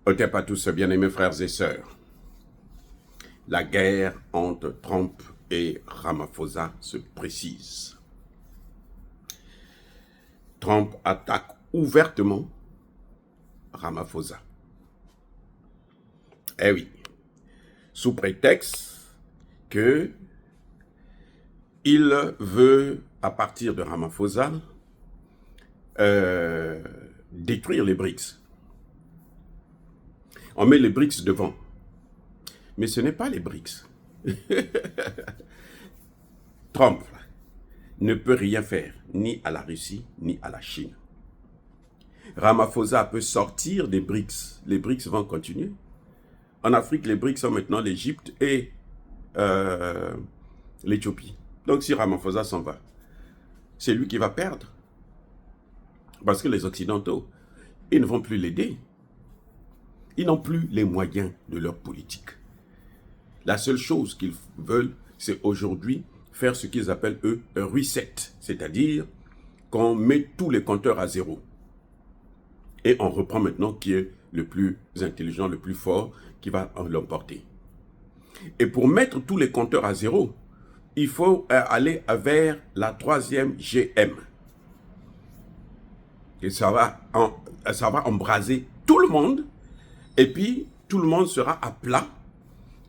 Otep à tous, bien-aimés frères et sœurs. La guerre entre Trump et Ramaphosa se précise. Trump attaque ouvertement Ramaphosa. Eh oui, sous prétexte que il veut, à partir de Ramaphosa, détruire les BRICS. On met les BRICS devant. Mais ce n'est pas les BRICS. Trump ne peut rien faire, ni à la Russie, ni à la Chine. Ramaphosa peut sortir des BRICS. Les BRICS vont continuer. En Afrique, les BRICS sont maintenant l'Égypte et l'Éthiopie. Donc si Ramaphosa s'en va, c'est lui qui va perdre. Parce que les Occidentaux, ils ne vont plus l'aider. Ils n'ont plus les moyens de leur politique. La seule chose qu'ils veulent, c'est aujourd'hui faire ce qu'ils appellent, eux, un reset. C'est-à-dire qu'on met tous les compteurs à zéro. Et on reprend maintenant qui est le plus intelligent, le plus fort, qui va l'emporter. Et pour mettre tous les compteurs à zéro, il faut aller vers la 3e GM. Et ça va embraser tout le monde. Et puis, tout le monde sera à plat.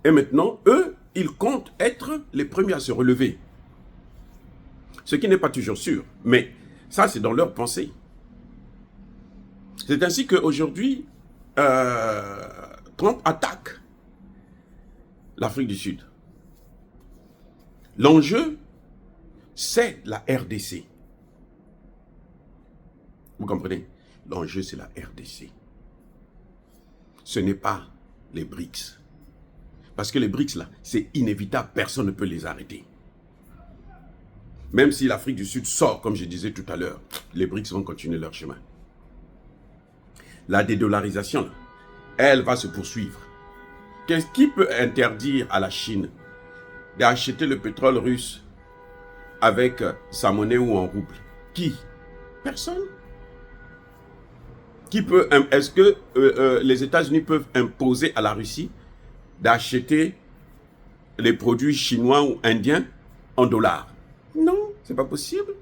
Et maintenant, eux, ils comptent être les premiers à se relever. Ce qui n'est pas toujours sûr. Mais ça, c'est dans leur pensée. C'est ainsi qu'aujourd'hui, Trump attaque l'Afrique du Sud. L'enjeu, c'est la RDC. Vous comprenez? L'enjeu, c'est la RDC. Ce n'est pas les BRICS. Parce que les BRICS, là, c'est inévitable, personne ne peut les arrêter. Même si l'Afrique du Sud sort, comme je disais tout à l'heure, les BRICS vont continuer leur chemin. La dédollarisation, elle va se poursuivre. Qu'est-ce qui peut interdire à la Chine d'acheter le pétrole russe avec sa monnaie ou en rouble? Qui? Personne. Qui peut? Est-ce que les États-Unis peuvent imposer à la Russie d'acheter les produits chinois ou indiens en dollars? Non, c'est pas possible.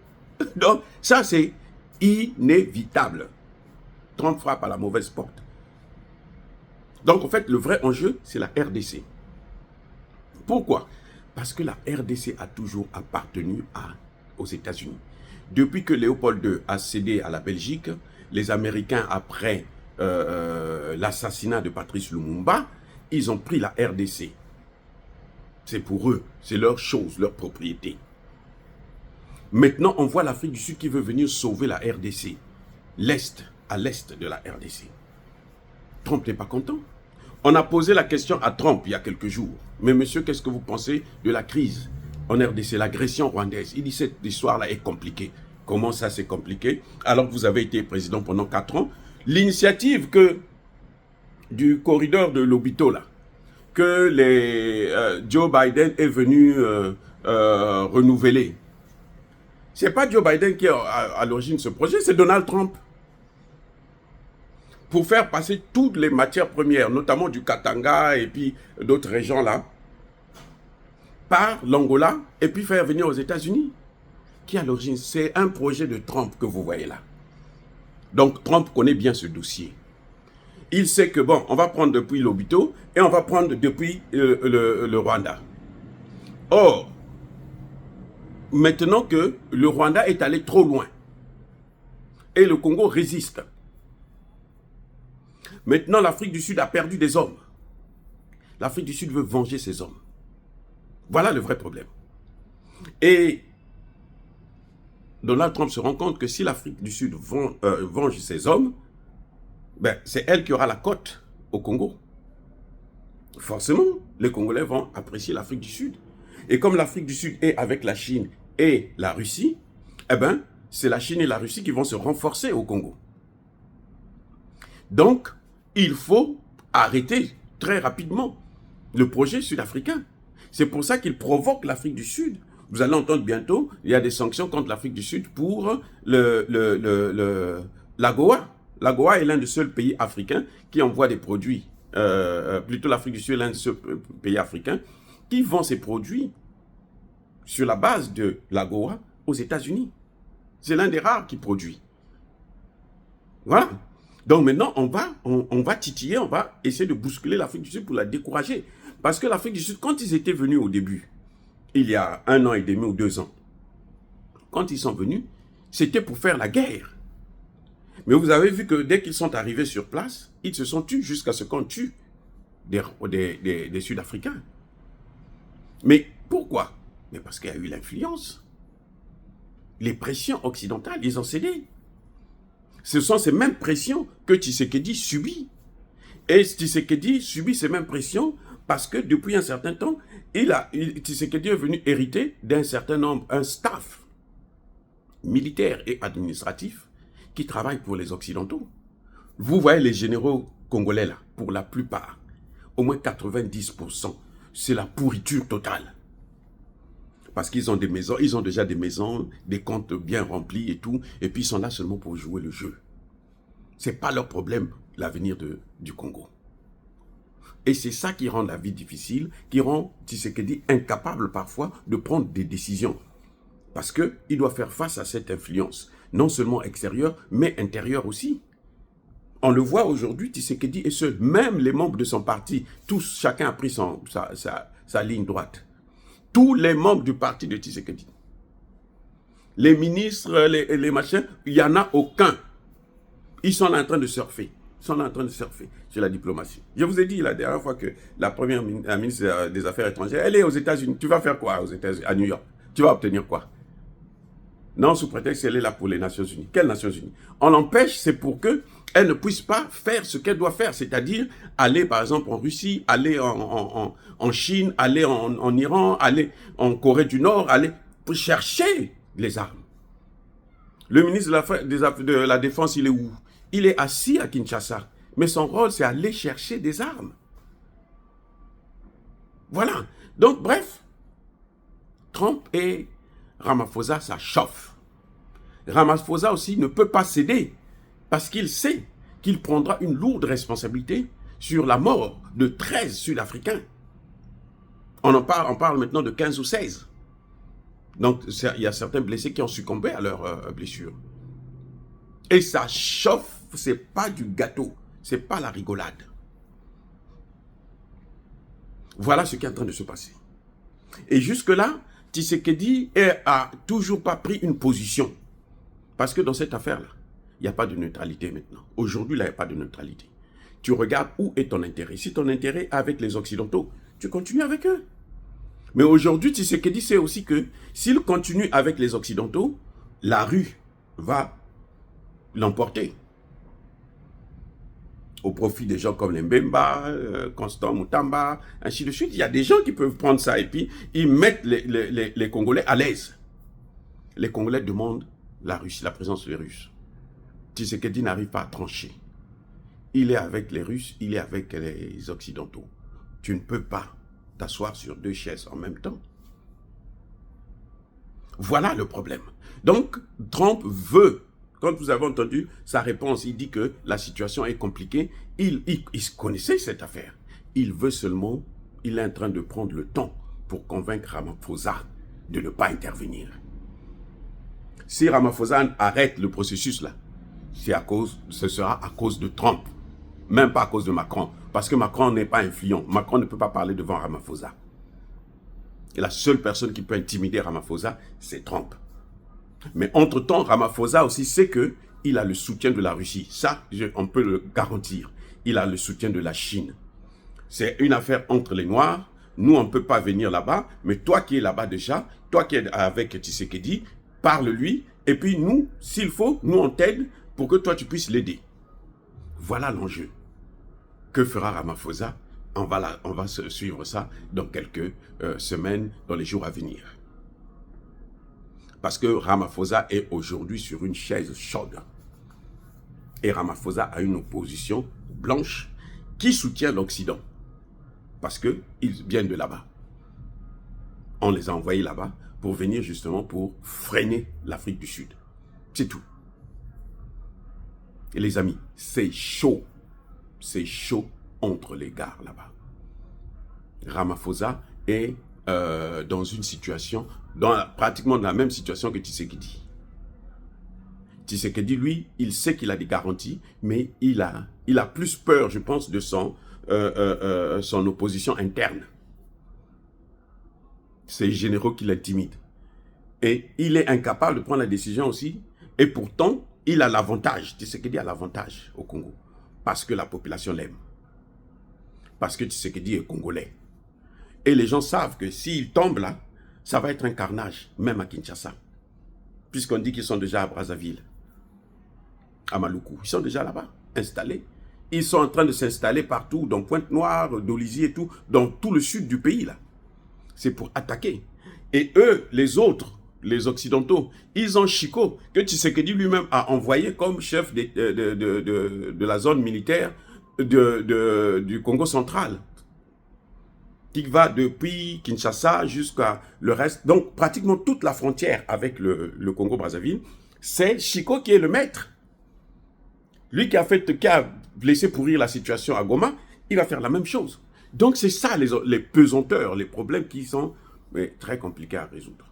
Donc, ça, c'est inévitable. Trump frappe à la mauvaise porte. Donc, en fait, le vrai enjeu, c'est la RDC. Pourquoi? Parce que la RDC a toujours appartenu aux États-Unis. Depuis que Léopold II a cédé à la Belgique, les Américains, après l'assassinat de Patrice Lumumba, ils ont pris la RDC. C'est pour eux, c'est leur chose, leur propriété. Maintenant, on voit l'Afrique du Sud qui veut venir sauver la RDC. À l'est de la RDC. Trump n'est pas content. On a posé la question à Trump il y a quelques jours. Mais monsieur, qu'est-ce que vous pensez de la crise en RDC, l'agression rwandaise? Il dit cette histoire-là est compliquée. Comment ça c'est compliqué? Alors que vous avez été président pendant 4 ans. L'initiative du corridor de Lobito, là, que Joe Biden est venu renouveler. C'est pas Joe Biden qui est à l'origine de ce projet, c'est Donald Trump. Pour faire passer toutes les matières premières, notamment du Katanga et puis d'autres régions là, par l'Angola et puis faire venir aux États-Unis. Qui est à l'origine? C'est un projet de Trump que vous voyez là. Donc Trump connaît bien ce dossier. Il sait que bon, on va prendre depuis Lobito et on va prendre depuis le Rwanda. Or, maintenant que le Rwanda est allé trop loin et le Congo résiste, maintenant l'Afrique du Sud a perdu des hommes. L'Afrique du Sud veut venger ses hommes. Voilà le vrai problème. Et Donald Trump se rend compte que si l'Afrique du Sud venge ses hommes, ben, c'est elle qui aura la cote au Congo. Forcément, les Congolais vont apprécier l'Afrique du Sud. Et comme l'Afrique du Sud est avec la Chine et la Russie, eh ben, c'est la Chine et la Russie qui vont se renforcer au Congo. Donc, il faut arrêter très rapidement le projet sud-africain. C'est pour ça qu'il provoque l'Afrique du Sud. Vous allez entendre bientôt, il y a des sanctions contre l'Afrique du Sud pour l'AGOA, L'AGOA est l'un des seuls pays africains qui envoie des produits, plutôt l'Afrique du Sud est l'un des seuls pays africains qui vend ses produits sur la base de l'AGOA aux États-Unis. C'est l'un des rares qui produit. Voilà. Donc maintenant, on va titiller, on va essayer de bousculer l'Afrique du Sud pour la décourager. Parce que l'Afrique du Sud, quand ils étaient venus au début, il y a 1 an et demi ou 2 ans, quand ils sont venus, c'était pour faire la guerre. Mais vous avez vu que dès qu'ils sont arrivés sur place, ils se sont tués jusqu'à ce qu'on tue des Sud-Africains. Mais pourquoi? Mais parce qu'il y a eu l'influence. Les pressions occidentales, ils ont cédé. Ce sont ces mêmes pressions que Tshisekedi subit. Et Tshisekedi subit ces mêmes pressions parce que depuis un certain temps, Tshisekedi est venu hériter d'un certain nombre, un staff militaire et administratif qui travaille pour les Occidentaux. Vous voyez les généraux congolais là, pour la plupart, au moins 90%, c'est la pourriture totale. Parce qu'ils ont des maisons, ils ont déjà des maisons, des comptes bien remplis et tout, et puis ils sont là seulement pour jouer le jeu. Ce n'est pas leur problème, l'avenir du Congo. Et c'est ça qui rend la vie difficile, qui rend Tshisekedi incapable parfois de prendre des décisions. Parce qu'il doit faire face à cette influence, non seulement extérieure, mais intérieure aussi. On le voit aujourd'hui, Tshisekedi est seul. Même les membres de son parti, tous, chacun a pris sa ligne droite. Tous les membres du parti de Tshisekedi. Les ministres, les machins, il n'y en a aucun. Ils sont en train de surfer. Ils sont en train de surfer sur la diplomatie. Je vous ai dit la dernière fois que la première ministre des Affaires étrangères, elle est aux États-Unis. Tu vas faire quoi aux États-Unis, à New York? Tu vas obtenir quoi? Non, sous prétexte qu'elle est là pour les Nations Unies. Quelles Nations Unies? On l'empêche, c'est pour qu'elle ne puisse pas faire ce qu'elle doit faire, c'est-à-dire aller par exemple en Russie, aller en Chine, aller en Iran, aller en Corée du Nord, aller pour chercher les armes. Le ministre de la Défense, il est où? Il est assis à Kinshasa, mais son rôle, c'est aller chercher des armes. Voilà. Donc, bref, Trump et Ramaphosa, ça chauffe. Ramaphosa aussi ne peut pas céder parce qu'il sait qu'il prendra une lourde responsabilité sur la mort de 13 Sud-Africains. On parle maintenant de 15 ou 16. Donc, il y a certains blessés qui ont succombé à leurs blessures. Et ça chauffe, c'est pas du gâteau, c'est pas la rigolade. Voilà ce qui est en train de se passer. Et jusque-là, Tshisekedi a toujours pas pris une position. Parce que dans cette affaire-là, il n'y a pas de neutralité maintenant. Aujourd'hui, il n'y a pas de neutralité. Tu regardes où est ton intérêt. Si ton intérêt est avec les Occidentaux, tu continues avec eux. Mais aujourd'hui, Tshisekedi sait aussi que s'il continue avec les Occidentaux, la rue va l'emporter. Au profit des gens comme les Mbemba, Constant Moutamba, ainsi de suite. Il y a des gens qui peuvent prendre ça et puis ils mettent les Congolais à l'aise. Les Congolais demandent la Russie, la présence des Russes. Tshisekedi n'arrive pas à trancher. Il est avec les Russes, il est avec les Occidentaux. Tu ne peux pas t'asseoir sur 2 chaises en même temps. Voilà le problème. Donc, Trump veut, quand vous avez entendu sa réponse, il dit que la situation est compliquée. Il connaissait cette affaire. Il veut seulement, il est en train de prendre le temps pour convaincre Ramaphosa de ne pas intervenir. Si Ramaphosa arrête le processus là, ce sera à cause de Trump. Même pas à cause de Macron. Parce que Macron n'est pas influent. Macron ne peut pas parler devant Ramaphosa. Et la seule personne qui peut intimider Ramaphosa, c'est Trump. Mais entre-temps, Ramaphosa aussi sait qu'il a le soutien de la Russie. Ça, on peut le garantir. Il a le soutien de la Chine. C'est une affaire entre les Noirs. Nous, on ne peut pas venir là-bas. Mais toi qui es là-bas déjà, toi qui es avec Tshisekedi, parle-lui. Et puis nous, s'il faut, nous on t'aide pour que toi tu puisses l'aider. Voilà l'enjeu. Que fera Ramaphosa? On va suivre ça dans quelques semaines, dans les jours à venir. Parce que Ramaphosa est aujourd'hui sur une chaise chaude. Et Ramaphosa a une opposition blanche qui soutient l'Occident. Parce qu'ils viennent de là-bas. On les a envoyés là-bas pour venir justement pour freiner l'Afrique du Sud. C'est tout. Et les amis, c'est chaud. C'est chaud entre les gars là-bas. Ramaphosa est dans une situation, pratiquement dans la même situation que Tshisekedi. Tshisekedi, lui, il sait qu'il a des garanties, mais il a plus peur, je pense, de son opposition interne. C'est les généraux qui l'intimident. Et il est incapable de prendre la décision aussi. Et pourtant, il a l'avantage. Tshisekedi a l'avantage au Congo. Parce que la population l'aime. Parce que Tshisekedi est congolais. Et les gens savent que s'il tombe là, ça va être un carnage, même à Kinshasa. Puisqu'on dit qu'ils sont déjà à Brazzaville, à Maluku. Ils sont déjà là-bas, installés. Ils sont en train de s'installer partout, dans Pointe-Noire, Dolisie et tout, dans tout le sud du pays là. C'est pour attaquer. Et eux, les autres, les Occidentaux, ils ont Chico, que Tshisekedi lui-même a envoyé comme chef de la zone militaire du Congo central, qui va depuis Kinshasa jusqu'à le reste. Donc, pratiquement toute la frontière avec le Congo-Brazzaville, c'est Chico qui est le maître. Lui qui a laissé pourrir la situation à Goma, il va faire la même chose. Donc, c'est ça les pesanteurs, les problèmes qui sont très compliqués à résoudre.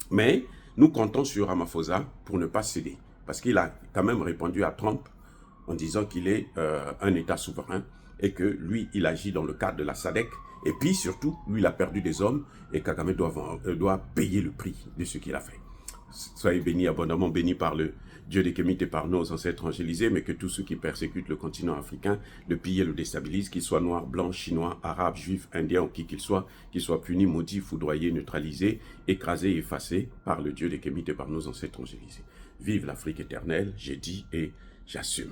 Mais nous comptons sur Ramaphosa pour ne pas céder. Parce qu'il a quand même répondu à Trump en disant qu'il est un État souverain et que lui, il agit dans le cadre de la SADC. Et puis surtout, lui, il a perdu des hommes et Kagame doit payer le prix de ce qu'il a fait. Soyez bénis, abondamment bénis par le Dieu des Kémites et par nos ancêtres angélisés, mais que tous ceux qui persécutent le continent africain, le pillent et le déstabilisent, qu'ils soient noirs, blancs, chinois, arabes, juifs, indiens ou qui qu'ils soient punis, maudits, foudroyés, neutralisés, écrasés, effacés par le Dieu des Kémites et par nos ancêtres angélisés. Vive l'Afrique éternelle, j'ai dit et j'assume.